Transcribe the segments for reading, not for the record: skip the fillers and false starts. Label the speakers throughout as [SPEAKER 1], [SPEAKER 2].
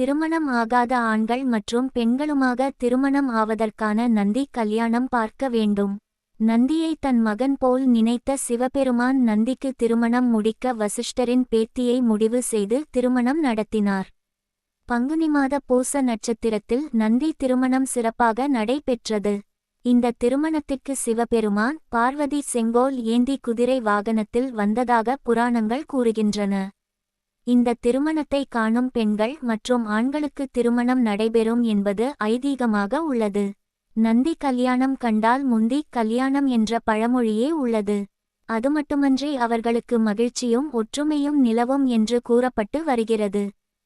[SPEAKER 1] திருமணம் ஆகாத ஆண்கள் மற்றும் பெண்களுமாக திருமணம் ஆவதற்கான நந்தி கல்யாணம் பார்க்க வேண்டும். நந்தியை தன் மகன் போல் நினைத்த சிவபெருமான் நந்திக்கு திருமணம் முடிக்க வசிஷ்டரின் பேத்தியை முடிவு செய்து திருமணம் நடத்தினார். பங்குனி மாத பூச நட்சத்திரத்தில் நந்தி திருமணம் சிறப்பாக நடைபெற்றது. இந்த திருமணத்திற்கு சிவபெருமான் பார்வதி செங்கோல் ஏந்தி குதிரை வாகனத்தில் வந்ததாக புராணங்கள் கூறுகின்றன. இந்த திருமணத்தை காணும் பெண்கள் மற்றும் ஆண்களுக்கு திருமணம் நடைபெறும் என்பது ஐதீகமாக உள்ளது. நந்தி கல்யாணம் கண்டால் முந்தி கல்யாணம் என்ற பழமொழியே உள்ளது. அதுமட்டுமன்றி அவர்களுக்கு மகிழ்ச்சியும் ஒற்றுமையும் நிலவும் என்று கூறப்பட்டு வருகிறது.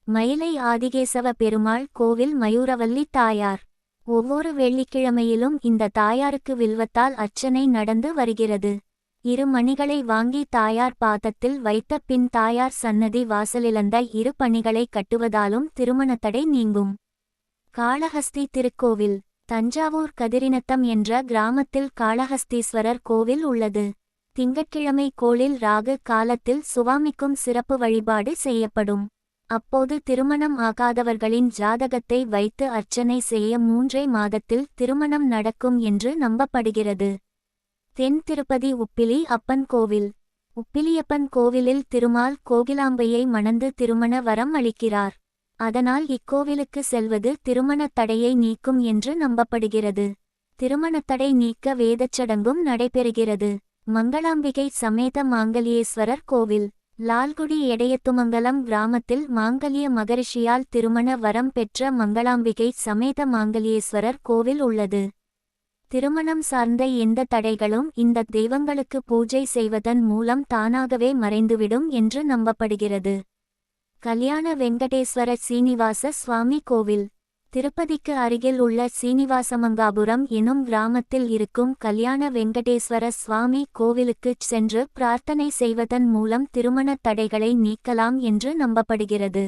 [SPEAKER 1] மயிலை ஆதிகேசவ பெருமாள் கோவில் மயூரவல்லி தாயார். ஒவ்வொரு வெள்ளிக்கிழமையிலும் இந்த தாயாருக்கு வில்வத்தால் அர்ச்சனை நடந்து வருகிறது. 2 மணிகளை வாங்கி தாயார் பாதத்தில் வைத்த பின் தாயார் சன்னதி வாசலிலந்த 2 பணிகளை கட்டுவதாலும் திருமணத்தடை நீங்கும். காளஹஸ்தி திருக்கோவில். தஞ்சாவூர் கதிரினத்தம் என்ற கிராமத்தில் காளஹஸ்தீஸ்வரர் கோவில் உள்ளது. திங்கட்கிழமை கோளில் ராகு காலத்தில் சுவாமிக்கும் சிறப்பு வழிபாடு செய்யப்படும். அப்போது திருமணம் ஆகாதவர்களின் ஜாதகத்தை வைத்து அர்ச்சனை செய்ய 3 மாதத்தில் திருமணம் நடக்கும் என்று நம்பப்படுகிறது. தென் திருப்பதி உப்பிலி அப்பன் கோவில். உப்பிலியப்பன் கோவிலில் திருமால் கோகிலாம்பையை மணந்து திருமண வரம் அளிக்கிறார். அதனால் இக்கோவிலுக்கு செல்வது திருமணத் தடையை நீக்கும் என்று நம்பப்படுகிறது. திருமணத்தடை நீக்க வேதச்சடங்கும் நடைபெறுகிறது. மங்களாம்பிகை சமேத மாங்கல்யேஸ்வரர் கோவில். லால்குடி எடையத்துமங்கலம் கிராமத்தில் மாங்கல்ய மகரிஷியால் திருமண வரம் பெற்ற மங்களாம்பிகை சமேத மாங்கல்யேஸ்வரர் கோவில் உள்ளது. திருமணம் சார்ந்த எந்த தடைகளும் இந்த தெய்வங்களுக்கு பூஜை செய்வதன் மூலம் தானாகவே மறைந்துவிடும் என்று நம்பப்படுகிறது. கல்யாண வெங்கடேஸ்வர சீனிவாச சுவாமி கோவில். திருப்பதிக்கு அருகில் உள்ள சீனிவாசமங்காபுரம் எனும் கிராமத்தில் இருக்கும் கல்யாண வெங்கடேஸ்வர சுவாமி கோவிலுக்குச் சென்று பிரார்த்தனை செய்வதன் மூலம் திருமணத் தடைகளை நீக்கலாம் என்று நம்பப்படுகிறது.